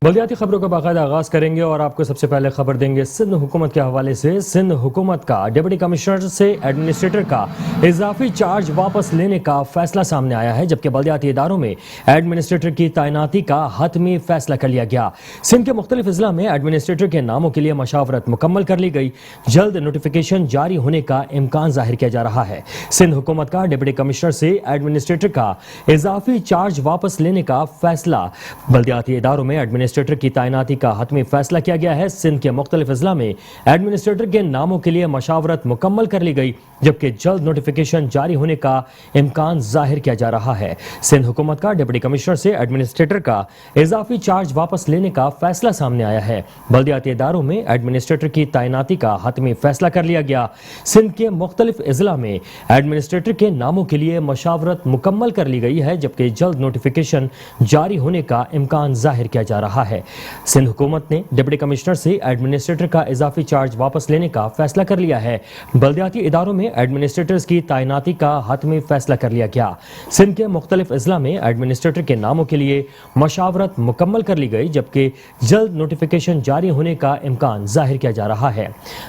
بلدیاتی خبروں کا باقاعدہ آغاز کریں گے اور آپ کو سب سے پہلے خبر دیں گے سندھ حکومت کے حوالے سے۔ سندھ حکومت کا ڈپٹی کمشنر سے ایڈمنسٹریٹر کا اضافی چارج واپس لینے کا فیصلہ سامنے آیا ہے، جبکہ بلدیاتی اداروں میں ایڈمنسٹریٹر کی تعیناتی کا حتمی فیصلہ کر لیا گیا۔ سندھ کے مختلف اضلاع میں ایڈمنسٹریٹر کے ناموں کے لیے مشاورت مکمل کر لی گئی، جلد نوٹیفیکیشن جاری ہونے کا امکان ظاہر کیا جا رہا ہے۔ سندھ حکومت کا ڈپٹی کمشنر سے ایڈمنسٹریٹر کا اضافی چارج واپس لینے کا فیصلہ، بلدیاتی اداروں میں ایڈمنسٹریٹر کی تعیناتی کا حتمی فیصلہ کیا گیا ہے۔ سندھ کے مختلف اضلاع میں ایڈمنسٹریٹر کے ناموں کے لیے مشاورت مکمل کر لی گئی، جبکہ جلد نوٹیفیکیشن جاری ہونے کا امکان ظاہر کیا جا رہا ہے۔ سندھ حکومت کا ڈپٹی کمشنر سے ایڈمنسٹریٹر کا اضافی چارج واپس لینے کا فیصلہ سامنے آیا ہے۔ بلدیاتی اداروں میں ایڈمنسٹریٹر کی تعیناتی کا حتمی فیصلہ کر لیا گیا۔ سندھ کے مختلف اضلاع میں ایڈمنسٹریٹر کے ناموں کے لیے مشاورت مکمل کر لی گئی ہے، جبکہ جلد نوٹیفیکیشن جاری ہونے کا امکان ظاہر کیا جا رہا ہے۔ سندھ حکومت نے ڈپٹی کمشنر سے ایڈمنسٹریٹر کا اضافی چارج واپس لینے کا فیصلہ کر لیا ہے۔ بلدیاتی اداروں میں ایڈمنسٹریٹرز کی تعیناتی کا حتمی فیصلہ کر لیا گیا۔ سندھ کے مختلف اضلاع میں ایڈمنسٹریٹر کے ناموں کے لیے مشاورت مکمل کر لی گئی، جبکہ جلد نوٹیفیکیشن جاری ہونے کا امکان ظاہر کیا جا رہا ہے۔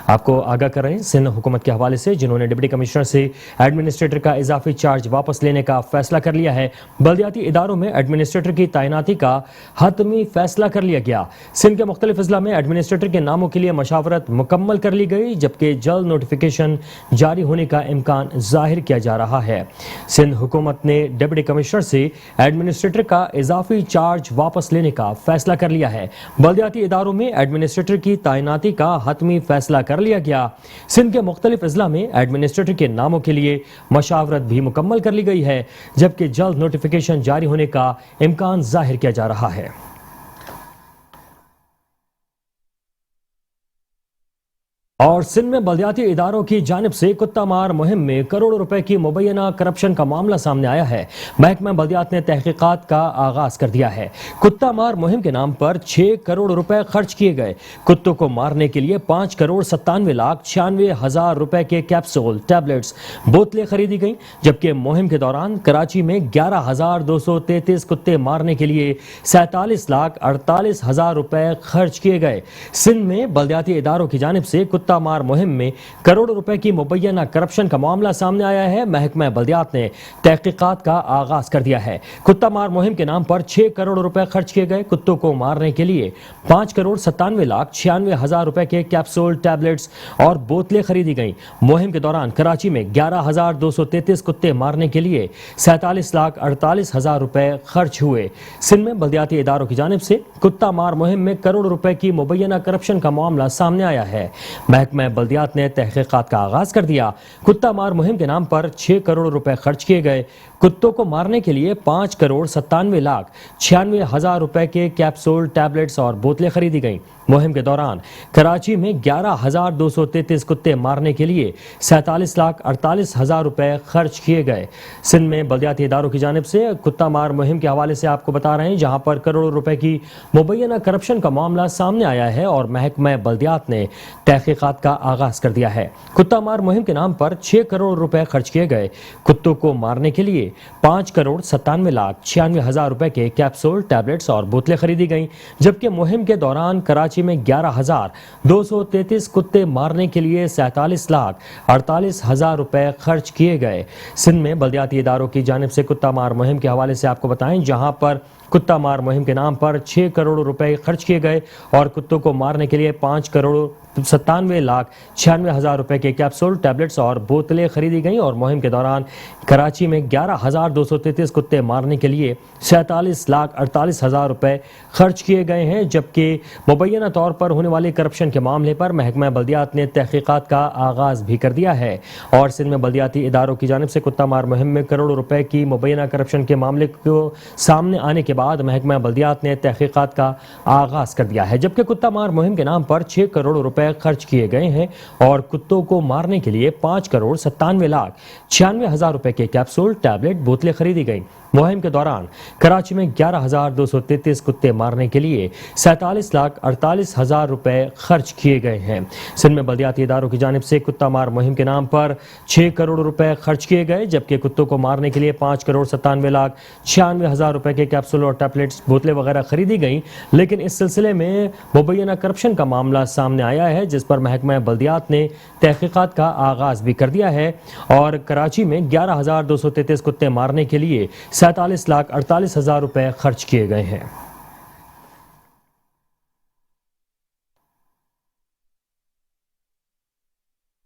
آپ کو آگاہ کر رہے ہیں سندھ حکومت کے حوالے سے، جنہوں نے ڈپٹی کمشنر سے ایڈمنسٹریٹر کا اضافی چارج واپس لینے کا فیصلہ کر لیا ہے۔ بلدیاتی اداروں میں ایڈمنسٹریٹر کی تعیناتی کا حتمی فیصلہ کر لیا گیا۔ سندھ کے مختلف اضلاع میں ایڈمنسٹریٹر کے ناموں کے لیے مشاورت مکمل کر لی گئی، جبکہ جلد نوٹیفیکیشن جاری ہونے کا امکان ظاہر کیا جا رہا ہے۔ سندھ حکومت نے ڈپٹی کمشنر سے ایڈمنسٹریٹر کا اضافی چارج واپس لینے کا فیصلہ کر لیا ہے۔ بلدیاتی اداروں میں ایڈمنسٹریٹر کی تعیناتی کا حتمی فیصلہ کر لیا گیا۔ سندھ کے مختلف اضلاع میں ایڈمنسٹریٹر کے ناموں کے لیے مشاورت بھی مکمل کر لی گئی ہے، جبکہ جلد نوٹیفیکیشن جاری ہونے کا امکان ظاہر کیا جا رہا ہے۔ اور سندھ میں بلدیاتی اداروں کی جانب سے کتا مار مہم میں کروڑوں روپے کی مبینہ کرپشن کا معاملہ سامنے آیا ہے۔ محکمہ بلدیات نے تحقیقات کا آغاز کر دیا ہے۔ کتا مار مہم کے نام پر 6 کروڑ روپے خرچ کیے گئے۔ کتوں کو مارنے کے لیے 5,97,96,000 روپے کے کیپسول، ٹیبلٹس، بوتلیں خریدی گئیں، جبکہ مہم کے دوران کراچی میں 11,233 کتے مارنے کے لیے 47,48,000 روپے خرچ کیے گئے۔ سندھ میں بلدیاتی اداروں کی جانب سے کتا مار مہم میں کروڑوں روپے کی مبینہ کرپشن کا معاملہ سامنے آیا ہے۔ محکمہ بلدیات نے تحقیقات کا آغاز کر دیا ہے۔ کتا مار مہم کے نام پر 6 کروڑ روپے خرچ کیے گئے۔ کتوں کو مارنے کے لیے 5,97,96,000 روپے کے کیپسول، ٹیبلٹس اور بوتلیں خریدی گئیں۔ مہم کے دوران کراچی میں 11,233 کتے مارنے کے لیے 47,48,000 روپے خرچ ہوئے۔ سندھ میں بلدیاتی اداروں کی جانب سے کتا مار مہم میں کروڑوں روپے کی مبینہ کرپشن کا معاملہ سامنے آیا ہے۔ محکمہ بلدیات نے تحقیقات کا آغاز کر دیا۔ کتا مار مہم کے نام پر 6 کروڑ روپے خرچ کیے گئے۔ کتوں کو مارنے کے لیے 5,97,96,000 روپے کے کیپسول، ٹیبلٹس اور بوتلیں خریدی گئیں۔ مہم کے دوران کراچی میں 11,233 کتے مارنے کے لیے 47,48,000 روپے خرچ کیے گئے۔ سندھ میں بلدیاتی اداروں کی جانب سے کتا مار مہم کے حوالے سے آپ کو بتا رہے ہیں، جہاں پر کروڑوں روپے کی مبینہ کرپشن کا معاملہ سامنے آیا ہے اور محکمہ بلدیات نے تحقیقات کا آغاز کر دیا ہے۔ کتا مار مہم کے نام پر 6 کروڑ روپے خرچ کیے گئے۔ کتوں کو مارنے کے لیے 5,97,96,000 روپے کے کیپسول، ٹیبلٹس اور بوتلیں خریدی گئیں، جبکہ مہم کے دوران کراچی میں 11,233 کتے مارنے کے لیے 47,48,000 روپے خرچ کیے گئے۔ سندھ میں بلدیاتی اداروں کی جانب سے کتا مار مہم کے حوالے سے آپ کو بتائیں، جہاں پر کتا مار مہم کے نام پر 6 کروڑ روپے خرچ کیے گئے اور کتوں کو مارنے کے لیے 5,97,96,000 روپے کے کیپسول، ٹیبلٹس اور بوتلیں خریدی گئیں اور مہم کے دوران کراچی میں 11,233 کتے مارنے کے لیے 47,48,000 روپے خرچ کیے گئے ہیں، جبکہ مبینہ طور پر ہونے والی کرپشن کے معاملے پر محکمہ بلدیات نے تحقیقات کا آغاز بھی کر دیا ہے۔ اور سندھ میں بلدیاتی اداروں کی جانب سے کتا مار مہم میں کروڑوں روپے کی مبینہ کرپشن کے معاملے کو سامنے آنے کے بعد محکمہ بلدیات نے تحقیقات کا آغاز کر دیا ہے، جبکہ کتا مار مہم کے نام پر 6 کروڑ روپے रुपए खर्च किए गए हैं और कुत्तों को मारने के लिए 5,97,96,000 रुपए के कैप्सूल, टैबलेट, बोतलें खरीदी गई। मुहिम के दौरान कराची में 11,233 कुत्ते मारने के लिए 47,48,000 रुपए खर्च किए गए हैं। सिंध में बल्दियाती इदारों की जानिब से कुत्ता मार मुहिम के नाम पर 6 करोड़ रुपए खर्च किए गए, जबकि कुत्तों को मारने के लिए 5,97,96,000 रुपए के कैप्सूल और टैबलेट्स, बोतलें वगैरह खरीदी गई। लेकिन इस सिलसिले में मुबैना करप्शन का मामला सामने आया है, जिस पर महकमा बल्दियात ने तहकीकात का आगाज भी कर दिया है और कराची में 11,233 कुत्ते मारने के लिए 47,48,000 रुपए खर्च किए गए हैं।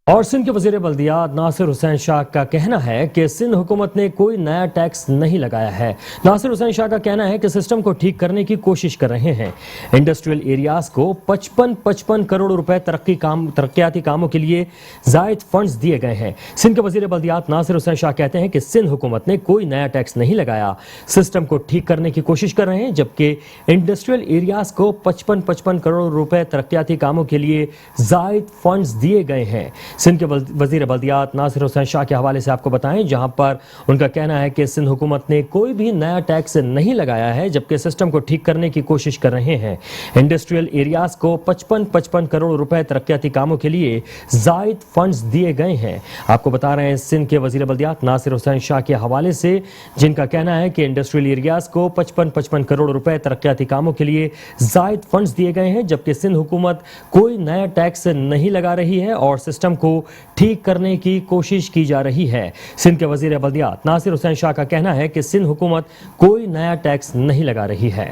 और सिंध के वजीर बल्दियात नासिर हुसैन शाह का कहना है कि सिंध हुकूमत ने कोई नया टैक्स नहीं लगाया है। नासिर हुसैन शाह का कहना है कि सिस्टम को ठीक करने की कोशिश कर रहे हैं। इंडस्ट्रियल एरियाज को 55 करोड़ रुपए तरक्याती कामों के लिए जायद फंड्स दिए गए हैं। सिंध के वजीर बल्दियात नासिर हुसैन शाह कहते हैं कि सिंध हुकूमत ने कोई नया टैक्स नहीं लगाया, सिस्टम को ठीक करने की कोशिश कर रहे हैं, जबकि इंडस्ट्रियल एरियाज को 55 करोड़ रुपए तरक्याती कामों के लिए जायद फंड्स दिए गए हैं। सिंध के वजीर बल्दियात नासिर हुसैन शाह के हवाले से आपको बताएं, जहां पर उनका कहना है कि सिंध हुकूमत ने कोई भी नया टैक्स नहीं लगाया है, जबकि सिस्टम को ठीक करने की कोशिश कर रहे हैं। इंडस्ट्रियल एरियाज को 55 करोड़ रुपए तरक्याती कामों के लिए जायद फंड्स दिए गए हैं। आपको बता रहे हैं सिंध के वजीर बल्दियात नासिर हुसैन शाह के हवाले से, जिनका कहना है कि इंडस्ट्रियल एरियाज को 55 करोड़ रुपए तरक्याती कामों के लिए जायद फंड्स दिए गए हैं, जबकि सिंध हुकूमत कोई नया टैक्स नहीं लगा रही है और सिस्टम को ठीक करने की कोशिश की जा रही है। सिंध के वजीर बल्दियात नासिर हुसैन शाह का कहना है कि सिंध हुकूमत कोई नया टैक्स नहीं लगा रही है।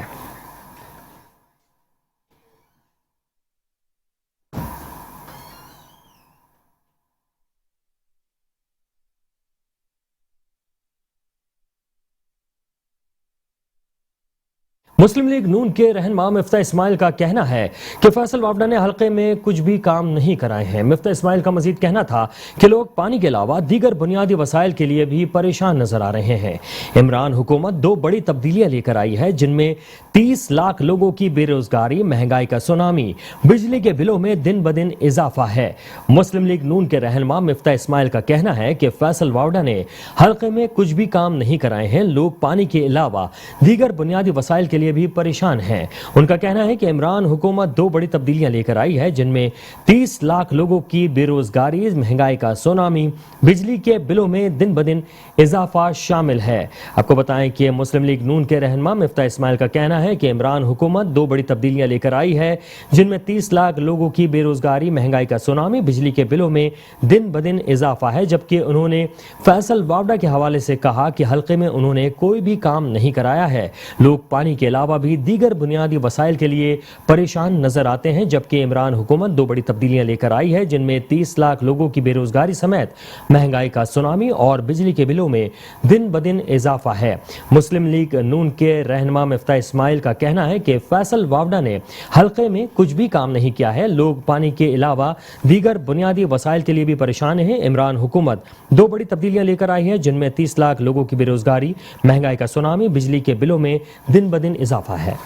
मुस्लिम लीग नून के रहनुमा मिफ्ता इस्माइल का कहना है कि फैसल वावडा ने हल्के में कुछ भी काम नहीं कराए हैं। मिफ्ता इस्माइल का मजीद कहना था कि लोग पानी के अलावा दीगर बुनियादी वसाइल के लिए भी परेशान नजर आ रहे हैं। इमरान हुकूमत 2 बड़ी तब्दीलियां लेकर आई है, जिनमें 30 लाख लोगों की बेरोजगारी, महंगाई का सुनामी, बिजली के बिलों में दिन ब दिन इजाफा है। मुस्लिम लीग नून के रहनुमा मिफ्ता इस्माइल का कहना है कि फैसल वावडा ने हल्के में कुछ भी काम नहीं कराए हैं। लोग पानी के अलावा दीगर बुनियादी वसाइल के लिए भी परेशान हैं। उनका कहना है कि इमरान हुकूमत 2 बड़ी तब्दीलियां लेकर आई है, जिनमें 30 लाख लोगों की बेरोजगारी, महंगाई का सुनामी, बिजली के बिलों में दिन ब दिन इजाफा शामिल है। आपको बताएं कि मुस्लिम लीग नून के रहनुमा मिफ्ता इस्माइल का कहना है कि इमरान हुकूमत 2 बड़ी तब्दीलियां लेकर आई है, जिनमें 30 लाख लोगों की बेरोजगारी, महंगाई का सुनामी, बिजली के बिलों में दिन ब दिन इजाफा है। जबकि उन्होंने फैसल वावडा के हवाले से कहा कि हल्के में उन्होंने कोई भी काम नहीं कराया है। लोग पानी के अलावा भी दीगर बुनियादी वसाइल के लिए परेशान नजर आते हैं। जबकि इमरान हुकूमत 2 बड़ी तब्दीलियां लेकर आई है, जिनमें 30 लाख लोगों की बेरोजगारी समेत महंगाई का सुनामी और बिजली के बिलों में दिन ब दिन इजाफा है। मुस्लिम लीग नून के रहनुमा मिफ्ता इस्माइल का कहना है कि फैसल वावडा ने हल्के में कुछ भी काम नहीं किया है। लोग पानी के अलावा दीगर बुनियादी वसाइल के लिए भी परेशान हैं। इमरान हुकूमत 2 बड़ी तब्दीलियां लेकर आई है, जिनमें 30 लाख लोगों की बेरोजगारी, महंगाई का सुनामी, बिजली के बिलों में दिन ब दिन इजाफा है।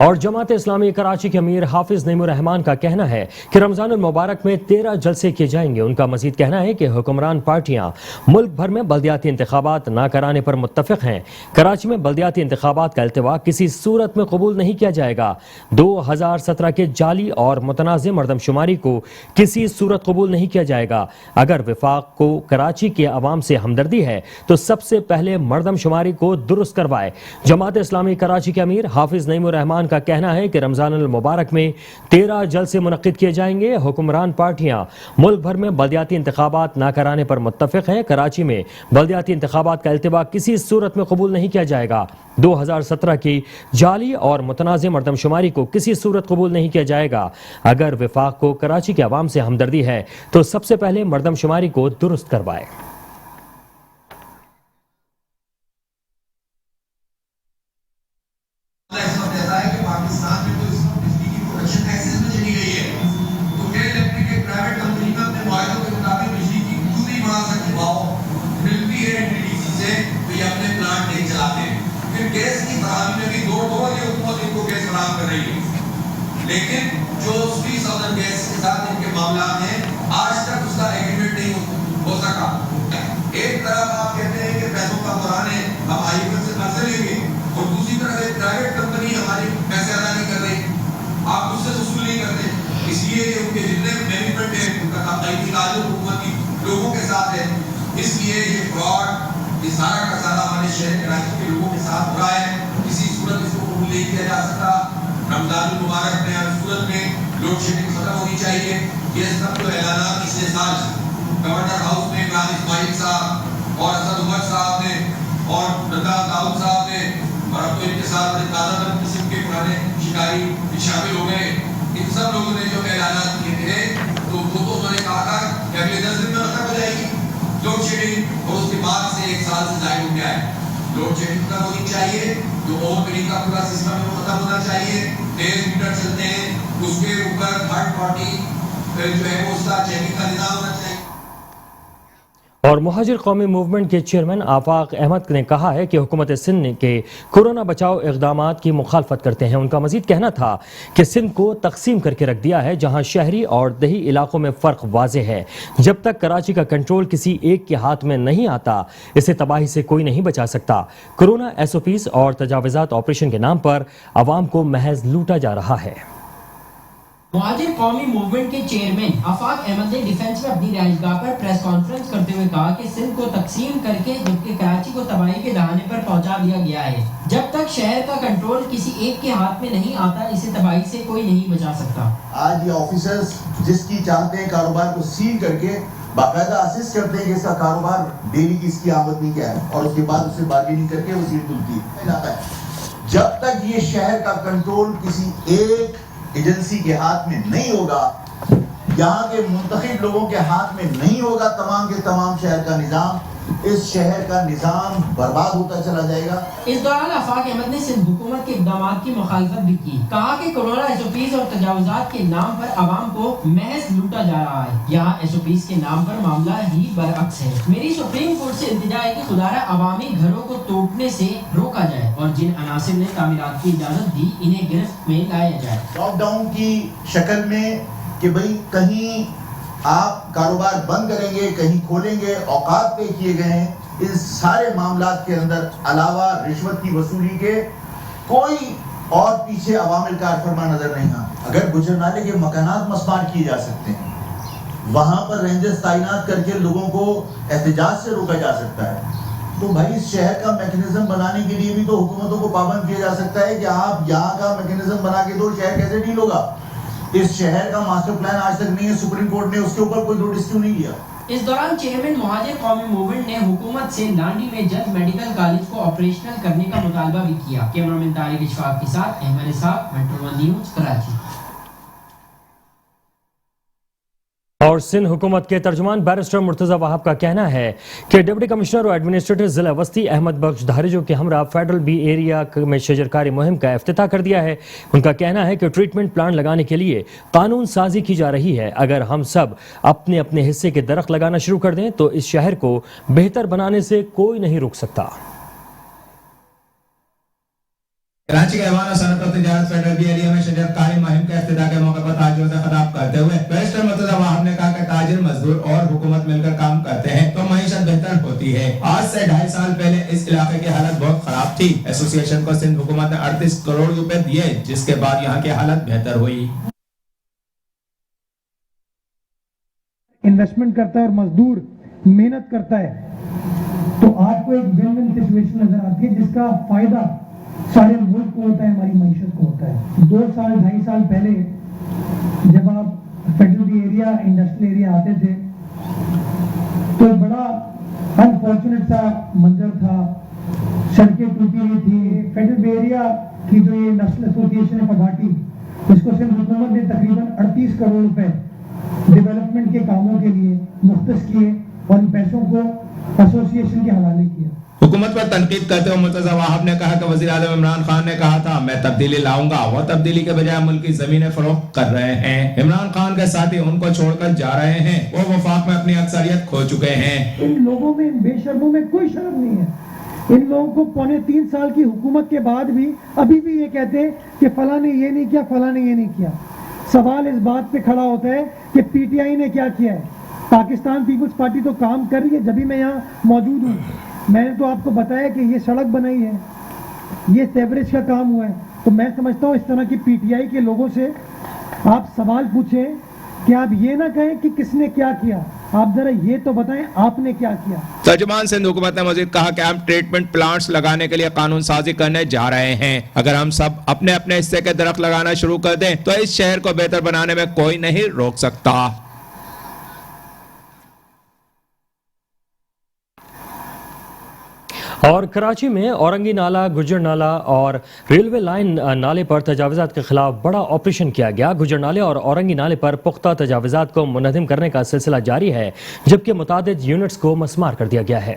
और जमात इस्लामी कराची के अमीर हाफिज नईमुर रहमान का कहना है कि रमजान मुबारक में 13 जलसे किए जाएंगे। उनका मजीद कहना है कि हुक्मरान पार्टियां मुल्क भर में बल्दियाती इंतखाबात ना कराने पर मुत्तफिक हैं। कराची में बल्दियाती इंतखाबात का इल्तिवा किसी सूरत में कबूल नहीं किया जाएगा। 2017 के जाली और मुतनाज़ मरदमशुमारी को किसी सूरत कबूल नहीं किया जाएगा। अगर वफाक को कराची के अवाम से हमदर्दी है तो सबसे पहले मरदमशुमारी को दुरुस्त करवाए। जमात इस्लामी कराची के अमीर हाफिज नईमुर रहमान का कहना है कि रमजान मुबारक में 13 जलसे मुनक्किद किए जाएंगे। हुक्मरान पार्टियां मुल्क भर में बल्दियाती इंतखाबात ना कराने पर मुत्तफिक हैं। कराची में बल्दियाती इंतखाबात का इल्तिवा किसी सूरत में कबूल नहीं किया जाएगा। 2017 की जाली और मुतनाज़ मरदमशुमारी को किसी सूरत कबूल नहीं किया जाएगा। अगर वफाक को कराची के अवाम से हमदर्दी है तो सबसे पहले मरदमशुमारी को दुरुस्त करवाए। गैस की बहाली में भी दो ये हुकूमत इनको لیکن جو 30,000 گیس کے ساتھ ان کے معاملات ہیں آج تک اس کا ایگریمنٹ نہیں ہو سکا. ایک طرف آپ کہتے ہیں کہ پیسوں کا بحران ہے, ہم آئی ایم ایف سے پیسے لیں گے, اور دوسری طرف ایک پرائیویٹ کمپنی ہماری پیسے ادا نہیں کر رہی, آپ اس سے وصول نہیں کرتے. اس لیے ان کے جتنے مینجمنٹ ہے ان کا باقاعدگی تعلق حکومتی لوگوں کے ساتھ ہے. اس لیے یہ فراڈ یہ سارا کا سارا ہمارے شہر کراچی کے لوگوں کے ساتھ ہو رہا ہے. کسی صورت اس کو قبول نہیں کیا جا سکتا. رمضان المبارک میں ہر صورت میں لوڈ شیڈنگ ختم ہونی چاہیے. یہ سب جو اعلانات پچھلے سال گورنر ہاؤس میں عمران اسماعیل صاحب اور اسد عمر صاحب نے اور نندا داؤد صاحب نے, اور اب تو ان کے ساتھ تازہ قسم کے پرانے شکاری شامل ہو گئے, ان سب لوگوں نے جو اعلانات کیے تھے تو وہ تو انہوں نے کہا تھا کہ اگلے 10 دن میں ختم ہو جائے گی لوڈ شیڈنگ, اور اس کے بعد سے 1 سال سے زائد ہو گیا ہے. لوڈ شیڈنگ ختم ہونی چاہیے, جو اوور بلنگ کا پورا سسٹم ہے وہ ختم ہونا چاہیے. تیز میٹر چلتے ہیں اس کے اوپر تھرڈ پارٹی جو ہے وہ اس کا چیکنگ کا نظام ہونا چاہیے. اور مہاجر قومی موومنٹ کے چیئرمین آفاق احمد نے کہا ہے کہ حکومت سندھ کے کورونا بچاؤ اقدامات کی مخالفت کرتے ہیں. ان کا مزید کہنا تھا کہ سندھ کو تقسیم کر کے رکھ دیا ہے, جہاں شہری اور دیہی علاقوں میں فرق واضح ہے. جب تک کراچی کا کنٹرول کسی ایک کے ہاتھ میں نہیں آتا اسے تباہی سے کوئی نہیں بچا سکتا. کورونا ایس او پیز اور تجاوزات آپریشن کے نام پر عوام کو محض لوٹا جا رہا ہے. مہاجر قومی موومنٹ کے چیئرمین آفاق احمد نے ڈیفنس میں اپنی رہائش گاہ پر پریس کانفرنس کرتے ہوئے کہا کہ سندھ کو تقسیم کر کے جبکہ کراچی کو تباہی کے دہانے پر پہنچا دیا گیا ہے. جب تک شہر کا کنٹرول کسی ایک کے ہاتھ میں نہیں آتا اسے تباہی سے کوئی نہیں بچا سکتا. آج یہ آفیسرز جس کی چاہتے ہیں کاروبار کو سیل کر کے باقاعدہ اسسٹ کرتے ہیں کہ اس کا کاروبار ڈیلی کی اس کی آمدنی کیا ہے, اور اس کے بعد اسے بارگیننگ کر کے وہ سیل تلتی ہے. جب تک یہ شہر کا کنٹرول کسی ایک ایجنسی کے ہاتھ میں نہیں ہوگا, یہاں کے منتخب لوگوں کے ہاتھ میں نہیں ہوگا تمام کے تمام شہر کا نظام, اس شہر کا نظام برباد ہوتا چلا جائے گا. اس دوران آفاق احمد نے سندھ حکومت کے اقدامات کی مخالفت بھی کی. کہا کہ کورونا ایس او پیز اور تجاوزات کے نام پر عوام کو محض لوٹا جا رہا ہے. یہاں ایس او پیز کے نام پر معاملہ ہی برعکس ہے. میری سپریم کورٹ سے التجا ہے کہ خدارہ عوامی گھروں کو توڑنے سے روکا جائے اور جن عناصر نے تعمیرات کی اجازت دی انہیں گرفت میں لایا جائے. لاک ڈاؤن کی شکل میں کہ بھئی کہیں آپ کاروبار بند کریں گے کہیں کھولیں گے, اوقات طے کیے گئے ہیں. ان سارے معاملات کے اندر علاوہ رشوت کی وصولی کے کوئی اور پیچھے عوامل کار فرما نظر نہیں آتا. اگر گجرنالے کے مکانات مسمار کیے جا سکتے ہیں, وہاں پر رینجرز تعینات کر کے لوگوں کو احتجاج سے روکا جا سکتا ہے, تو بھائی اس شہر کا میکنزم بنانے کے لیے بھی تو حکومتوں کو پابند کیا جا سکتا ہے کہ آپ یہاں کا میکنزم بنا کے دو, شہر کیسے ڈیل ہوگا. اس شہر کا ماسٹر پلان آج تک نہیں ہے, سپریم کورٹ نے اس کے اوپر کوئی نوٹس کیوں نہیں لیا. اس دوران چیئرمین مہاجر قومی موومنٹ نے حکومت سے لانڈی میں جلد میڈیکل کالج کو آپریشنل کرنے کا مطالبہ بھی کیا. کیمرامین طارق اشفاق کے ساتھ احمد اسحاق, میٹرو ون نیوز, کراچی. اور سندھ حکومت کے ترجمان بیرسٹر مرتضی وہاب کا کہنا ہے کہ ڈپٹی کمشنر اور ایڈمنسٹریٹر ضلع وسطی احمد بخش دھاریجو کے ہمراہ فیڈرل بی ایریا میں شجرکاری مہم کا افتتاح کر دیا ہے. ان کا کہنا ہے کہ ٹریٹمنٹ پلانٹ لگانے کے لیے قانون سازی کی جا رہی ہے. اگر ہم سب اپنے اپنے حصے کے درخت لگانا شروع کر دیں تو اس شہر کو بہتر بنانے سے کوئی نہیں روک سکتا. کراچی کے ایوان اور صنعت اور تجارت فیڈرل بی ایریا میں شجرکاری مہم کے افتتاح کے موقع پر تاجروں سے خطاب کرتے ہوئے بیرسٹر مرتضی وہاب نے کہا کہ تاجر, مزدور اور حکومت مل کر کام کرتے ہیں تو معیشت بہتر ہوتی ہے. آج سے 2.5 سال پہلے اس علاقے کی حالت بہت خراب تھی. ایسوسی ایشن کو سندھ حکومت نے 38 کروڑ روپے دیے, جس کے بعد یہاں کی حالت بہتر ہوئی. انویسٹمنٹ کرتا ہے اور مزدور محنت کرتا ہے تو آپ کو ایک ون ون سچویشن نظر آتی ہے جس کا فائدہ سارے ملک کو ہوتا ہے, ہماری معیشت کو ہوتا ہے. 2 سال 2.5 سال پہلے جب آپ federal be area industrial area آتے تھے تو بڑا انفارچونیٹ سا منظر تھا, سڑکیں ٹوٹی ہوئی تھی. فیڈرل بی ایریا کی جو یہ نیشنل ایسوسی ایشن ہے پگاٹی, اس کو سندھ حکومت نے تقریباً 38 کروڑ روپے ڈیولپمنٹ کے کاموں کے لیے مختص کیے اور ان پیسوں کو ایسوسی ایشن کے حوالے کیا. حکومت پر تنقید کرتے ہوئے مرتضی وہاب نے کہا کہ وزیر اعظم عمران خان نے کہا تھا میں تبدیلی لاؤں گا, وہ تبدیلی کے بجائے ملک کی زمینیں فروخت کر رہے ہیں. عمران خان کے ساتھی ان کو چھوڑ کر جا رہے ہیں, وہ وفاق میں اپنی اکثریت کھو چکے ہیں. ان لوگوں میں, ان بے شرموں میں کوئی شرم نہیں ہے. ان لوگوں کو 3.25 سال کی حکومت کے بعد بھی ابھی بھی یہ کہتے ہیں کہ فلاں نے یہ نہیں کیا، فلاں نے یہ نہیں کیا. سوال اس بات پہ کھڑا ہوتا ہے کہ پی ٹی آئی نے کیا کیا ہے. پاکستان پیپلز پارٹی تو کام کر رہی ہے. جبھی میں یہاں موجود ہوں میں نے تو آپ کو بتایا کہ یہ سڑک بنائی ہے، یہ سیوریج کا کام ہوا ہے. تو میں سمجھتا ہوں اس طرح کی پی ٹی آئی کے لوگوں سے آپ سوال پوچھیں کہ آپ یہ نہ کہیں کہ کس نے کیا کیا، آپ ذرا یہ تو بتائیں آپ نے کیا کیا. ترجمان سندھ حکومت نے مزید کہا کہ ہم ٹریٹمنٹ پلانٹس لگانے کے لیے قانون سازی کرنے جا رہے ہیں. اگر ہم سب اپنے اپنے حصے کے درخت لگانا شروع کر دیں تو اس شہر کو بہتر بنانے میں کوئی نہیں روک سکتا. اور کراچی میں اورنگی نالہ، گجر نالہ اور ریلوے لائن نالے پر تجاوزات کے خلاف بڑا آپریشن کیا گیا. گجر نالے اور اورنگی نالے پر پختہ تجاوزات کو منہدم کرنے کا سلسلہ جاری ہے، جبکہ متعدد یونٹس کو مسمار کر دیا گیا ہے.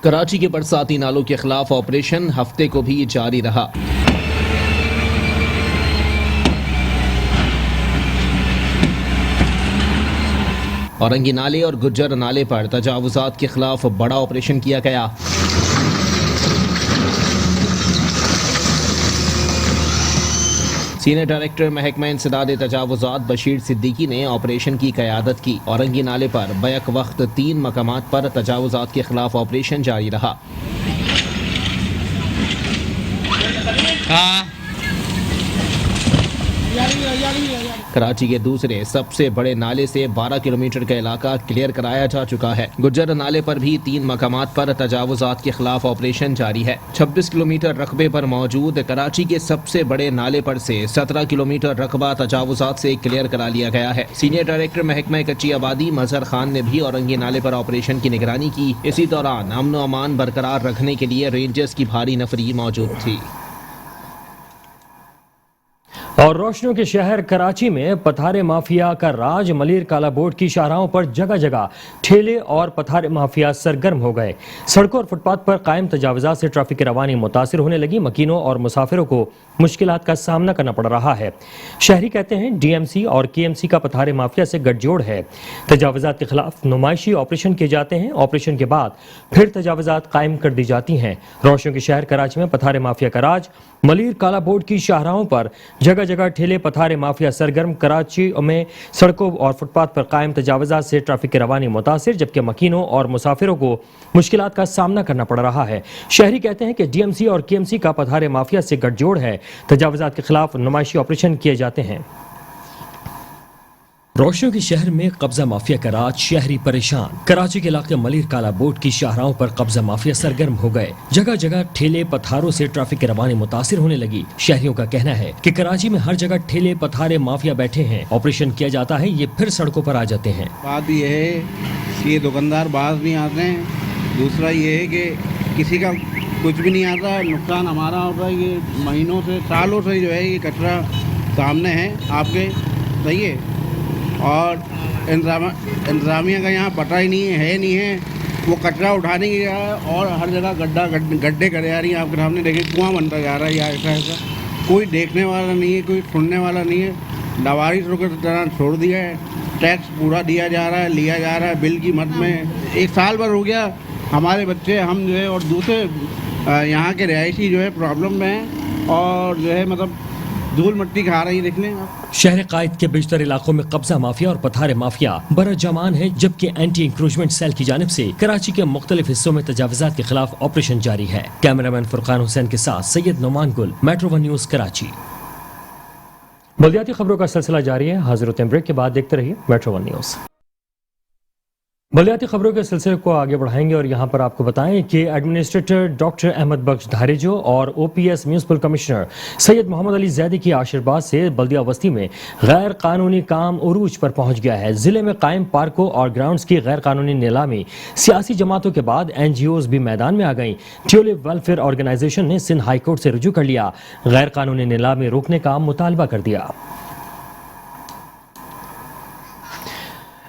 کراچی کے برساتی نالوں کے خلاف آپریشن ہفتے کو بھی جاری رہا. اورنگی نالے اور گجر نالے پر تجاوزات کے خلاف بڑا آپریشن کیا گیا. سینئر ڈائریکٹر محکمہ انسداد تجاوزات بشیر صدیقی نے آپریشن کی قیادت کی. اورنگی نالے پر بیک وقت 3 مقامات پر تجاوزات کے خلاف آپریشن جاری رہا. کراچی کے دوسرے سب سے بڑے نالے سے 12 کلومیٹر کا علاقہ کلیئر کرایا جا چکا ہے. گجر نالے پر بھی 3 مقامات پر تجاوزات کے خلاف آپریشن جاری ہے. 26 کلومیٹر رقبے پر موجود کراچی کے سب سے بڑے نالے پر سے 17 کلومیٹر رقبہ تجاوزات سے کلیئر کرا لیا گیا ہے. سینئر ڈائریکٹر محکمہ کچی آبادی مظہر خان نے بھی اورنگی نالے پر آپریشن کی نگرانی کی. اسی دوران امن و امان برقرار رکھنے کے لیے رینجرز کی بھاری نفری موجود تھی. اور روشنیوں کے شہر کراچی میں پتھارے مافیا کا راج. ملیر کالا بورڈ کی شاہراہوں پر جگہ جگہ ٹھیلے اور پتھارے مافیا سرگرم ہو گئے. سڑکوں اور فٹ پاتھ پر قائم تجاوزات سے ٹریفک کی روانی متاثر ہونے لگی. مکینوں اور مسافروں کو مشکلات کا سامنا کرنا پڑ رہا ہے. شہری کہتے ہیں ڈی ایم سی اور کے ایم سی کا پتھارے مافیا سے گٹھ جوڑ ہے. تجاوزات کے خلاف نمائشی آپریشن کیے جاتے ہیں. آپریشن کے بعد پھر تجاوزات قائم کر دی جاتی ہیں. روشنیوں کے شہر کراچی میں پتھارے مافیا کا راج. ملیر کالا بورڈ کی شاہراہوں پر جگہ جگہ ٹھیلے پتھارے مافیا سرگرم. کراچی میں سڑکوں اور فٹ پاتھ پر قائم تجاوزات سے ٹریفک کی روانی متاثر، جبکہ مکینوں اور مسافروں کو مشکلات کا سامنا کرنا پڑ رہا ہے. شہری کہتے ہیں کہ ڈی ایم سی اور کے ایم سی کا پتھارے مافیا سے گٹھ جوڑ ہے. تجاوزات کے خلاف نمائشی آپریشن کیے جاتے ہیں. روشنیوں کے شہر میں قبضہ مافیا کا راج. شہری پریشان. کراچی کے علاقے ملیر کالا بورڈ کی شاہراہوں پر قبضہ مافیا سرگرم ہو گئے. جگہ جگہ ٹھیلے پتھاروں سے ٹریفک کی روانی متاثر ہونے لگی. شہریوں کا کہنا ہے کہ کراچی میں ہر جگہ ٹھیلے پتھارے مافیا بیٹھے ہیں. آپریشن کیا جاتا ہے، یہ پھر سڑکوں پر آ جاتے ہیں. بات یہ ہے کہ یہ دکاندار باز نہیں آتے ہیں. دوسرا یہ ہے کہ کسی کا کچھ بھی نہیں آتا. نقصان ہمارا ہوتا ہے. یہ مہینوں سے سالوں سے جو ہے یہ کچرا سامنے ہے آپ کے، صحیح ہے. اور انتظامیہ کا یہاں پتہ ہی نہیں ہے نہیں ہے. وہ کچرا اٹھانے کی جگہ ہے اور ہر جگہ گڈھے کرے جا رہی ہیں. آپ کے سامنے دیکھیں کنواں بنتا جا رہا ہے یا ایسا. کوئی دیکھنے والا نہیں ہے، کوئی سننے والا نہیں ہے. لوارثوں کی طرح چھوڑ دیا ہے. ٹیکس پورا دیا جا رہا ہے، لیا جا رہا ہے بل کی مد میں. 1 سال بھر ہو گیا. ہمارے بچے ہم جو ہے اور دوسرے یہاں کے رہائشی جو ہے پرابلم میں ہیں اور جو ہے مطلب دھول مٹی کھا رہی دیکھنے. شہر قائد کے بیشتر علاقوں میں قبضہ مافیا اور پتھارے مافیا برجامان ہے، جبکہ اینٹی انکروچمنٹ سیل کی جانب سے کراچی کے مختلف حصوں میں تجاوزات کے خلاف آپریشن جاری ہے. کیمرامین فرقان حسین کے ساتھ سید نعمان گل، میٹرو ون نیوز کراچی. بلدیاتی خبروں کا سلسلہ جاری ہے. حاضر ہوتے ہیں بریک کے بعد، دیکھتے رہیے میٹرو ون نیوز. بلدیاتی خبروں کے سلسلے کو آگے بڑھائیں گے اور یہاں پر آپ کو بتائیں کہ ایڈمنسٹریٹر ڈاکٹر احمد بخش دھاریجو اور او پی ایس میونسپل کمشنر سید محمد علی زیدی کی آشیرواد سے بلدیہ وسطی میں غیر قانونی کام عروج پر پہنچ گیا ہے. ضلع میں قائم پارکوں اور گراؤنڈز کی غیر قانونی نیلامی. سیاسی جماعتوں کے بعد این جی اوز بھی میدان میں آ گئیں. ٹیولپ ویلفیئر آرگنائزیشن نے سندھ ہائی کورٹ سے رجوع کر لیا. غیر قانونی نیلامی روکنے کا مطالبہ کر دیا.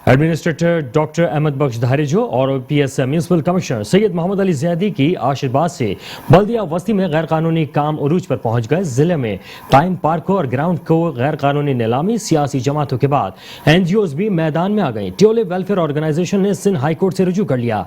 एडमिनिस्ट्रेटर डॉक्टर अहमद बख्श धारेजो और OPS municipal commissioner Syed Mohammad Ali Zaidi की आशीर्वाद से बल्दिया वस्ती में गैर कानूनी काम उरूज पर पहुंच गए। जिले में कायम पार्कों और ग्राउंड को गैर कानूनी नीलामी, सियासी जमातों के बाद एनजीओज भी मैदान में आ गई। ट्यूलिप वेलफेयर ऑर्गेनाइजेशन ने सिंध हाई कोर्ट से रुजू कर लिया।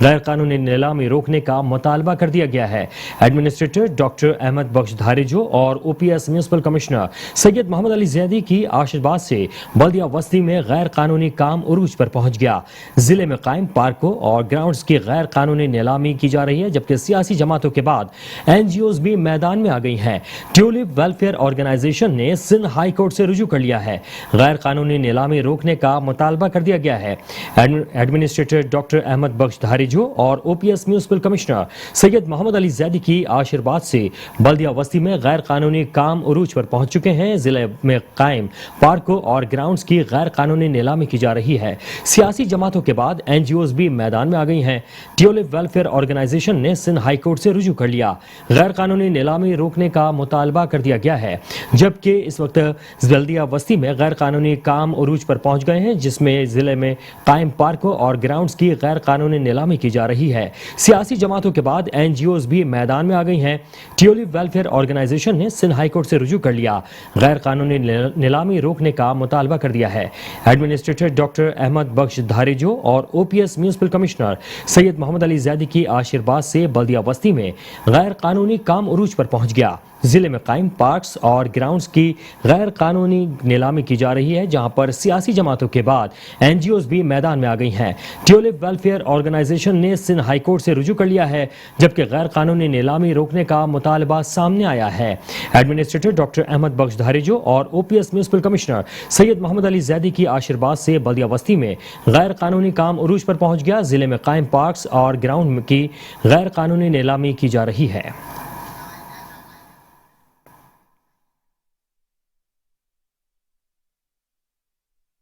गैर कानूनी नीलामी रोकने का मुतालबा कर दिया गया है। एडमिनिस्ट्रेटर डॉक्टर अहमद बख्श धारेजो और OPS municipal commissioner Syed Mohammad Ali Zaidi की आशीर्वाद से बल्दिया वस्ती में गैर कानूनी काम उरूज पर पहुंच गया। जिले में कायम पार्कों और ग्राउंड्स की गैर कानूनी नीलामी की जा रही है, जबकि सियासी जमातों के बाद एनजीओज भी मैदान में आ गई हैं। ट्यूलिप वेलफेयर ऑर्गेनाइजेशन ने सिंध हाई कोर्ट से रुजू कर लिया है। गैर कानूनी नीलामी रोकने का मुतालबा कर दिया गया है। एडमिनिस्ट्रेटर डॉक्टर अहमद बख्श धारेजो और OPS municipal commissioner Syed Mohammad Ali Zaidi की आशीर्वाद से बल्दिया वस्ती में गैर कानूनी काम उरूज पर पहुंच चुके हैं। जिले में कायम पार्कों और ग्राउंड्स की गैर कानूनी नीलामी की जा रही है। सियासी जमातों के बाद एनजीओज भी मैदान में आ गई हैं। ट्यूलिप वेलफेयर ऑर्गेनाइजेशन ने सिंध हाई कोर्ट से रुजू कर लिया। गैर कानूनी नीलामी रोकने का मुतालबा कर दिया गया है, जबकि इस वक्त बल्दिया वस्ती में गैर कानूनी काम उरूज पर पहुंच गए हैं, जिसमें जिले में कायम पार्कों और ग्राउंड्स की गैर कानूनी नीलामी की जा रही है। सियासी जमातों के बाद एनजीओज भी मैदान में आ गई हैं। ट्यूलिप वेलफेयर ऑर्गेनाइजेशन ने सिंध हाई कोर्ट से रुजू कर लिया। गैर कानूनी नीलामी रोकने का मुतालबा कर दिया है। एडमिनिस्ट्रेटर डॉक्टर अहमद बख्श धारेजो और OPS municipal commissioner Syed Mohammad Ali Zaidi की आशीर्वाद से बल्दिया वस्ती में गैर कानूनी काम उरूज पर पहुंच गया। जिले में कायम पार्क्स और ग्राउंड्स की गैर कानूनी नीलामी की जा रही है, जहां पर सियासी जमातों के बाद एनजीओज भी मैदान में आ गई हैं। ट्यूलिप वेलफेयर ऑर्गेनाइजेशन ने सिंध हाई कोर्ट से रुजू कर लिया है, जबकि गैर कानूनी नीलामी रोकने का मुतालबा सामने आया है। एडमिनिस्ट्रेटर डॉक्टर अहमद बख्श धारेजो और OPS municipal commissioner Syed Mohammad Ali Zaidi की आशीर्वाद से बल्दिया वस्ती में गैर कानूनी काम उरूज पर पहुंच गया। जिले में कायम पार्क्स और ग्राउंड की गैर कानूनी नीलामी की जा रही है।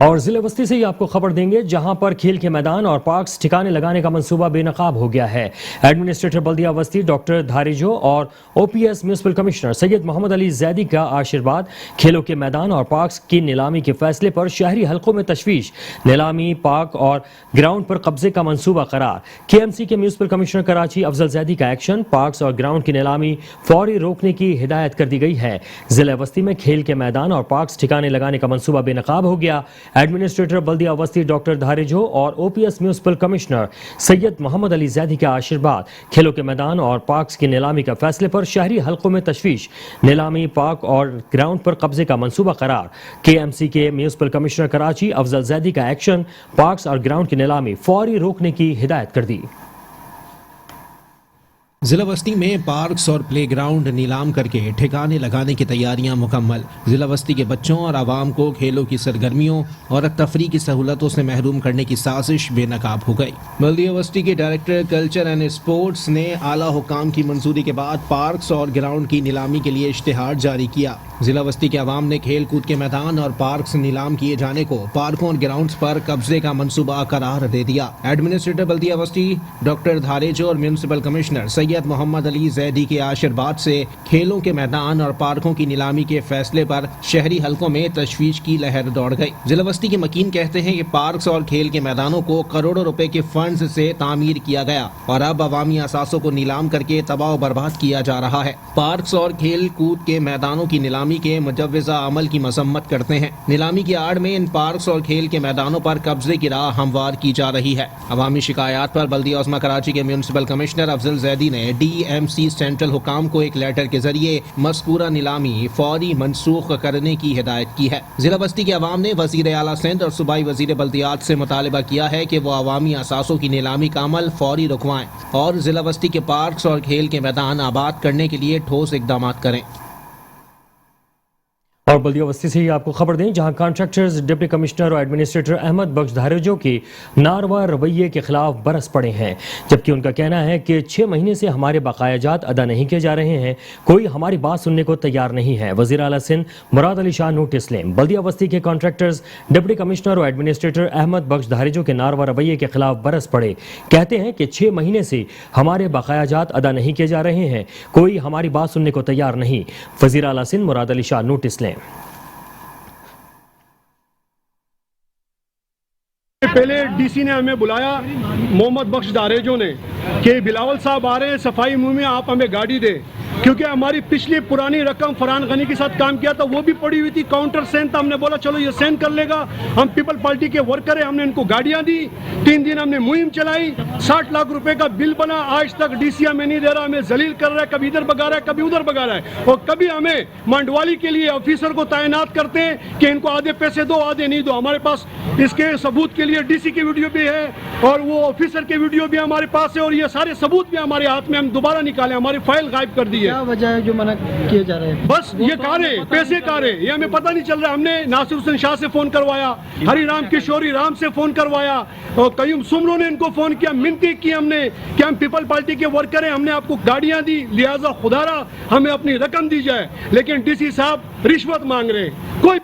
और जिले वस्ती से ही आपको खबर देंगे, जहां पर खेल के मैदान और पार्क्स ठिकाने लगाने का मंसूबा बेनकाब हो गया है। एडमिनिस्ट्रेटर बल्दिया वस्ती डॉक्टर धारेजो और OPS municipal commissioner Syed Mohammad Ali Zaidi का आशीर्वाद, खेलों के मैदान और पार्क्स की नीलामी के फैसले पर शहरी हलकों में तशवीश, नीलामी, पार्क और ग्राउंड पर कब्जे का मंसूबा करार। केएमसी के म्यूनिसिपल कमिश्नर कराची अफजल ज़ैदी का एक्शन, पार्क्स और ग्राउंड की नीलामी फौरी रोकने की हिदायत कर दी गई है। जिले वस्ती में खेल के मैदान और पार्क्स ठिकाने लगाने का मंसूबा बेनकाब हो गया। एडमिनिस्ट्रेटर बल्दिया वस्ती डॉक्टर धारेजो और OPS municipal commissioner Syed Mohammad Ali Zaidi का आशीर्वाद, खेलों के मैदान और पार्क्स की नीलामी का फैसले पर शहरी हलकों में तशवीश, नीलामी, पार्क और ग्राउंड पर कब्जे का मंसूबा करार। केएमसी के म्यूनिसिपल कमिश्नर कराची अफजल ज़ैदी का एक्शन, पार्क्स और ग्राउंड की नीलामी फौरी रोकने की हिदायत कर दी। जिला बस्ती में पार्क्स और प्ले ग्राउंड नीलाम करके ठिकाने लगाने की तैयारियां मुकम्मल। जिला बस्ती के बच्चों और आवाम को खेलों की सरगर्मियों और तफरी की सहूलतों से महरूम करने की साजिश बेनकाब हो गई। बल्दिया बस्ती के डायरेक्टर कल्चर एंड स्पोर्ट्स ने आला हुकाम की मंजूरी के बाद पार्क्स और ग्राउंड की नीलामी के लिए इश्तिहार जारी किया। जिला बस्ती के आवाम ने खेल कूद के मैदान और पार्क्स नीलाम किए जाने को पार्कों और ग्राउंड्स पर कब्जे का मंसूबा करार दे दिया। एडमिनिस्ट्रेटर बल्दिया बस्ती डॉक्टर धारेजो और म्यूनिसिपल कमिश्नर सैयद मोहम्मद अली ज़ैदी के आशीर्वाद से खेलों के मैदान और पार्कों की नीलामी के फैसले पर शहरी हलकों में तशवीश की लहर दौड़ गई। जिला बस्ती के मकीन कहते हैं कि पार्क्स और खेल के मैदानों को करोड़ों रुपए के फंड से तामीर किया गया और अब अवामी असासों को नीलाम करके तबाह बर्बाद किया जा रहा है। पार्क्स और खेल कूद के मैदानों की नीलामी के मुजव्वज़ा अमल की मसम्मत करते हैं। नीलामी की आड़ में इन पार्क्स और खेल के मैदानों पर कब्जे की राह हमवार की जा रही है। अवामी शिकायत पर बल्दिया उस्मा कराची के म्यूनिसिपल कमिश्नर अफजल ज़ैदी ने डीएमसी सेंट्रल हुकाम को एक लेटर के जरिए मज़कूरा नीलामी फौरी मनसूख करने की हिदायत की है। जिला बस्ती के अवाम ने वज़ीर आला सिंध और सूबाई वज़ीर बल्दियात से मुतालबा किया है कि वो अवामी असासों की नीलामी का अमल फौरी रुकवाएं और जिला बस्ती के पार्क्स और खेल के मैदान आबाद करने के लिए ठोस इक़दाम करें। और बल्दिया वस्ती से ही आपको खबर दें, जहां कॉन्ट्रैक्टर्स डिप्टी कमिश्नर और एडमिनिस्ट्रेटर अहमद बख्श धारेजो के नारवा रवैये के खिलाफ बरस पड़े हैं, जबकि उनका कहना है कि 6 महीने से हमारे बकायाजात अदा नहीं किए जा रहे हैं, कोई हमारी बात सुनने को तैयार नहीं है। वज़ीर आला सिंध मुराद अली शाह नोटिस लें। बल्दिया वस्ती के कॉन्ट्रैक्टर्स डिप्टी कमिश्नर और एडमिनिस्ट्रेटर अहमद बख्श धारेजो के नारवा रवैये के खिलाफ बरस पड़े। कहते हैं कि 6 महीने से हमारे बकायाजात अदा नहीं किए जा रहे हैं, कोई हमारी बात सुनने को तैयार नहीं। वज़ीर आला सिंध मुराद अली शाह नोटिस लें। पहले डीसी ने हमें बुलाया, मोहम्मद बख्श दारेजो ने, कि बिलावल साहब आ रहे हैं सफाई मुहिम में, आप हमें गाड़ी दें, क्योंकि हमारी पिछली पुरानी रकम फरहान गनी के साथ काम किया था वो भी पड़ी हुई थी, काउंटर सेन था। हमने बोला चलो ये सेन कर लेगा, हम पीपल पार्टी के वर्कर हैं, हमने इनको गाड़ियां दी, 3 दिन हमने मुहिम चलाई, 60 लाख रुपए का बिल बना, आज तक डीसी हमें नहीं दे रहा, हमें जलील कर रहा है, कभी इधर भगा रहा है, कभी उधर भगा रहा है, और कभी हमें मंडवाली के लिए ऑफिसर को तैनात करते हैं कि इनको आधे पैसे दो आधे नहीं दो। हमारे पास इसके सबूत के लिए डीसी की वीडियो भी है और वो ऑफिसर के वीडियो भी हमारे पास है, और ये सारे सबूत भी हमारे हाथ में, हम दोबारा निकाले, हमारी फाइल गायब कर दी है। क्या वजह है जो मना किए जा रहे हैं? बस ये कारे पैसे कारे, ये हमें पता नहीं चल रहा। हमने नासिर हुसैन शाह से फोन करवाया, हरिराम किशोरी राम से फोन करवाया, और कयूम सुमरो ने इनको फोन किया, मिन्नती की हमने कि हम पीपल पार्टी के वर्कर हैं, हमने आपको गाड़ियां दी, लिहाजा खुदारा हमें अपनी रकम दी जाए, लेकिन डीसी साहब रिश्वत मांग रहे हैं। कोई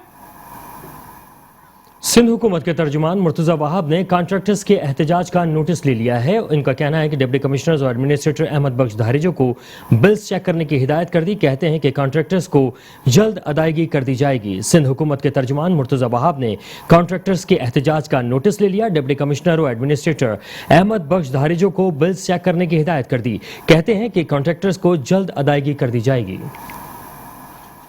सिंध हुकूमत के तर्जुमान मुर्तज़ा वहाब ने कॉन्ट्रैक्टर्स के एहतजाज का नोटिस ले लिया है। इनका कहना है कि डिप्टी कमिश्नर्स और एडमिनिस्ट्रेटर अहमद बख्श धारिजो को बिल्स चेक करने की हिदायत कर दी। कहते हैं कि कॉन्ट्रैक्टर्स को जल्द अदायगी कर दी जाएगी। सिंध हुकूमत के तर्जुमान मुर्तज़ा वहाब ने कॉन्ट्रैक्टर्स के एहतजाज का नोटिस ले लिया। डिप्टी कमिश्नर और एडमिनिस्ट्रेटर अहमद बख्श धारिजो को बिल्स चेक करने की हिदायत कर दी। कहते हैं कि कॉन्ट्रैक्टर्स को जल्द अदायगी कर दी जाएगी।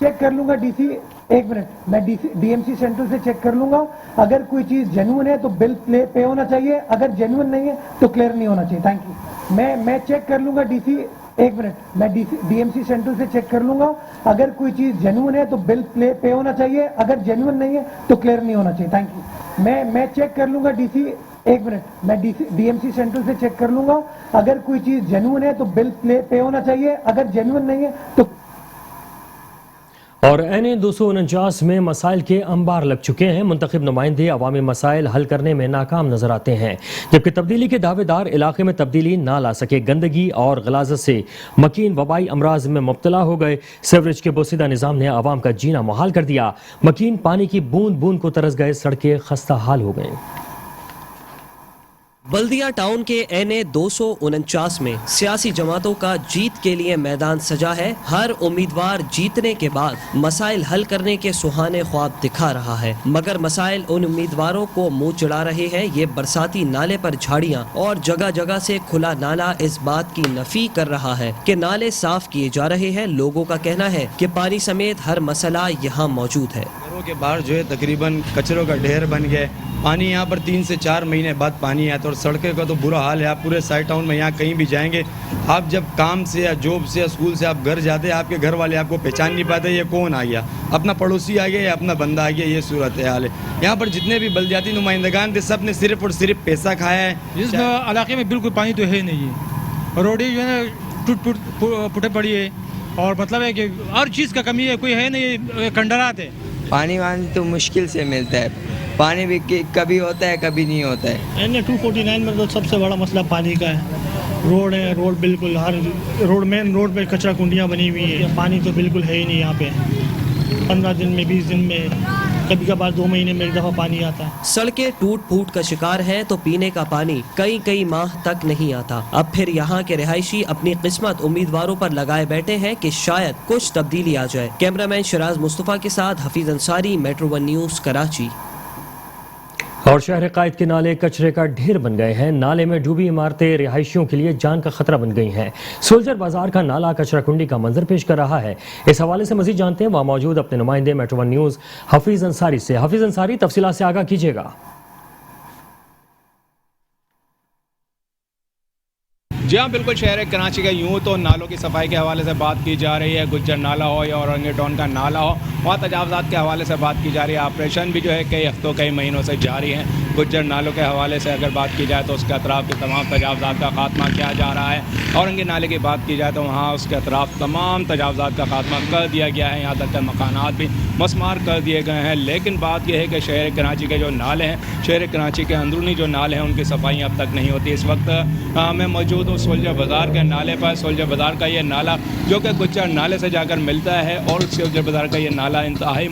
चेक कर लूंगा डीसी, एक मिनट, मैं डीएमसी सेंटर से चेक कर लूंगा, अगर कोई चीज जेन्युइन है तो बिल पे होना चाहिए, अगर जेन्युइन नहीं है तो क्लियर नहीं होना चाहिए। Thank you. मैं चेक कर लूंगा डीसी, एक मिनट, मैं डीएमसी सेंटर से चेक कर लूंगा, अगर कोई चीज जेन्युइन है तो बिल पे होना चाहिए, अगर जेन्युइन नहीं है तो क्लियर नहीं होना चाहिए। Thank you. मैं चेक कर लूंगा डीसी, एक मिनट, मैं डीएमसी सेंटर से चेक कर लूंगा, अगर कोई चीज जेन्युइन है तो बिल पे होना चाहिए, अगर जेन्युइन नहीं है तो। और NA 249 में मसाइल के अंबार लग चुके हैं। मुंतखब नुमाइंदे अवामी मसाइल हल करने में नाकाम नजर आते हैं, जबकि तब्दीली के दावेदार इलाके में तब्दीली ना ला सके। गंदगी और गलाजत से मकीन वबाई अमराज में मुब्तला हो गए। सीवरेज के बोसीदा निज़ाम ने आवाम का जीना मुहाल कर दिया। मकीन पानी की बूंद बूंद को तरस गए, सड़कें खस्ता हाल हो गए। बल्दिया टाउन के NA 249 में सियासी जमातों का जीत के लिए मैदान सजा है। हर उम्मीदवार जीतने के बाद मसाइल हल करने के सुहाने ख्वाब दिखा रहा है, मगर मसाइल उन उम्मीदवारों को मुंह चिढ़ा रहे हैं। ये बरसाती नाले पर झाड़ियां और जगह जगह से खुला नाला इस बात की नफी कर रहा है कि नाले साफ किए जा रहे हैं। लोगों का कहना है कि पानी समेत हर मसला यहाँ मौजूद है। घरों के बाहर जो है तकरीबन कचरों का ढेर बन गया। पानी यहाँ पर 3 से 4 महीने बाद पानी आता है, और सड़कों का तो बुरा हाल है। आप पूरे साइड टाउन में यहाँ कहीं भी जाएंगे, आप जब काम से या जॉब से या स्कूल से आप घर जाते हैं, आपके घर वाले आपको पहचान नहीं पाते ये कौन आ गया, अपना पड़ोसी आ गया या अपना बंदा आ गया। ये सूरत हाल है। यहाँ पर जितने भी बलदियाती नुमाइंदगान थे सब ने सिर्फ और सिर्फ पैसा खाया है। इस इलाके में बिल्कुल पानी तो है नहीं है, रोडें जो है ना टूटे पड़ी है, और मतलब है कि हर चीज़ का कमी है, कोई है नहीं, खंडरात है। पानी वानी तो मुश्किल से मिलता है, पानी भी कभी होता है कभी नहीं होता है। NA 249 में तो सबसे बड़ा मसला पानी का है। रोड है, रोड बिल्कुल हर रोड, मेन रोड पे कचरा कुंडियाँ बनी हुई है, पानी तो बिल्कुल है ही नहीं यहाँ पे। 15 दिन में 20 दिन में, कभी कभार 2 महीने में एक दफ़ा पानी आता है। सड़कें टूट फूट का शिकार हैं तो पीने का पानी कई माह तक नहीं आता। अब फिर यहाँ के रिहायशी अपनी किस्मत उम्मीदवारों पर लगाए बैठे हैं कि शायद कुछ तब्दीली आ जाए। कैमरामैन शराज मुस्तफ़ा के साथ Hafeez Ansari, Metro One news, Karachi. और शहर कायद के नाले कचरे का ढेर बन गए हैं। नाले में डूबी इमारतें रिहायशियों के लिए जान का खतरा बन गई हैं। सोल्जर बाजार का नाला कचरा कुंडी का मंजर पेश कर रहा है। इस हवाले से मजीद जानते हैं वहाँ मौजूद अपने नुमाइंदे Metro One news Hafeez Ansari से। हफीज अंसारी, तफसीलात से आगाह कीजिएगा। जी हाँ, बिल्कुल। शहर कराची का यूँ तो नालों की सफाई के हवाले से बात की जा रही है। गुज्जर नाला हो या औरंगे टाउन का नाला हो, वहाँ तजावज़ात के हवाले से बात की जा रही है। ऑपरेशन भी जो है कई हफ्तों कई महीनों से जारी हैं। गुज्जर नालों के हवाले से अगर बात की जाए तो उसके अतराफ़ के तमाम तजावज़ात का खात्मा किया जा रहा है। औरंगे नाले की बात की जाए तो वहाँ उसके अतराफ़ तमाम तजावज़ात का खात्मा कर दिया गया है। यहाँ तक के मकानात भी मसमार कर दिए गए हैं। लेकिन बात यह है कि शहर कराची के जो नाले हैं, शहर कराची के अंदरूनी जो नाले हैं, उनकी सफाई अब तक नहीं होती। इस वक्त मैं मौजूद हूँ सोल्जर बाज़ार के नाले पर। सोल्जर बाज़ार का ये नाला जो कि गुज्जर नाले से जाकर मिलता है, और सोल्जर बाज़ार का ये नाला इंतहाई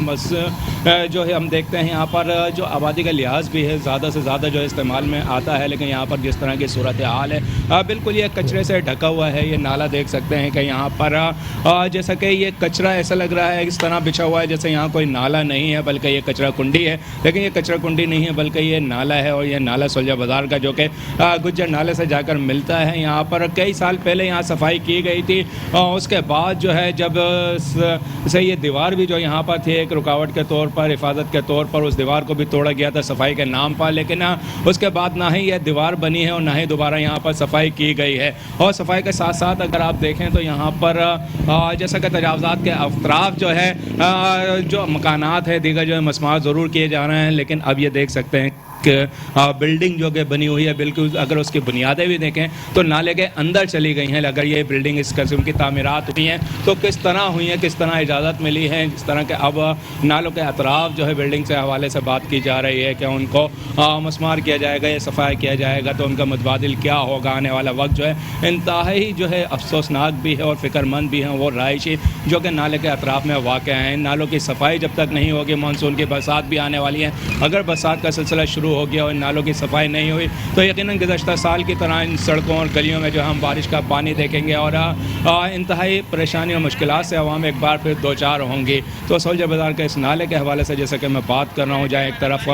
जो है हम देखते हैं यहाँ पर जो आबादी का लिहाज भी है ज़्यादा से ज़्यादा जो इस्तेमाल में आता है। लेकिन यहाँ पर जिस तरह की सूरत हाल है बिल्कुल ये कचरे से ढका हुआ है। ये नाला देख सकते हैं कि यहाँ पर जैसा कि ये कचरा ऐसा लग रहा है इस तरह बिछा हुआ है जैसे यहाँ कोई नाला नहीं है बल्कि ये कचरा कुंडी है, लेकिन ये कचरा कुंडी नहीं है बल्कि ये नाला है। और ये नाला सुलझा बाज़ार का जो कि गुज्जर नाले से जाकर मिलता है। यहाँ पर कई साल पहले यहाँ सफाई की गई थी, उसके बाद जो है जब से ये दीवार भी जो यहाँ पर थी एक रुकावट के तौर पर, हिफाजत के तौर पर, उस दीवार को भी तोड़ा गया था सफाई के नाम पर, लेकिन उसके बाद ना ही यह दीवार बनी है और ना ही दोबारा यहाँ पर सफाई की गई है। और सफाई के साथ साथ अगर आप देखें तो यहाँ पर जैसा कि तजावज़ात के अतराफ जो है जो मकानात है दीगर जो है मसमार ज़रूर किए जा रहे हैं, लेकिन अब ये देख सकते हैं बिल्डिंग जो कि बनी हुई है बिल्कुल अगर उसकी बुनियादें भी देखें तो नाले के अंदर चली गई हैं। अगर ये बिल्डिंग इस किस्म की तामीरात हुई हैं तो किस तरह हुई हैं, किस तरह इजाज़त मिली है, जिस तरह के अब नालों के अतराफ जो है बिल्डिंग से हवाले से बात की जा रही है कि उनको मसमार किया जाएगा या सफाई किया जाएगा तो उनका मुतबादिल क्या होगा। आने वाला वक्त जो है इंतहाई जो है अफसोसनाक भी है और फ़िक्रमंद भी हैं वो रहायशी जो कि नाले के अतराफ में वाक़ हैं। नालों की सफाई जब तक नहीं होगी, मानसून की बरसात भी आने वाली है, अगर बरसात का सिलसिला शुरू हो गया और इन नालों की सफाई नहीं हुई तो यकीनन गुज़श्ता साल की तरह इन सड़कों और गलियों में जो हम बारिश का पानी देखेंगे और इंतहाई परेशानी और मुश्किलात से अवाम एक बार फिर दो चार होंगी। तो सोल्जर बाज़ार के इस नाले के हवाले से जैसे कि मैं बात कर रहा हूँ, जहाँ एक तरफ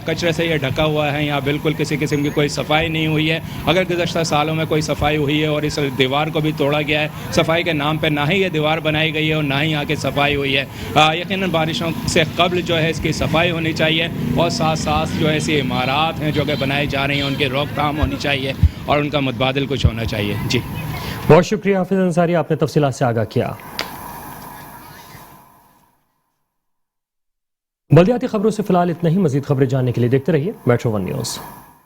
कचरे से ये ढका हुआ है, यहाँ बिल्कुल किसी किस्म की कोई सफाई नहीं हुई है। अगर गुज़श्ता सालों में कोई सफाई हुई है और इस दीवार को भी तोड़ा गया है, सफाई के नाम पर ना ही ये दीवार बनाई गई है और ना ही यहाँ की सफाई हुई है। यकीनन बारिशों से कबल जो है इसकी सफाई होनी चाहिए और साथ साथ जो है ऐसी इमारत हैं जो कि बनाई जा रही हैं उनकी रोकथाम होनी चाहिए और उनका मुतबादिल कुछ होना चाहिए। जी बहुत शुक्रिया हाफिज अंसारी, आपने तफसीलात से आगाह किया। बल्दियाती खबरों से फिलहाल इतना ही। मजीद खबरें जानने के लिए देखते रहिए मेट्रो 1 न्यूज़।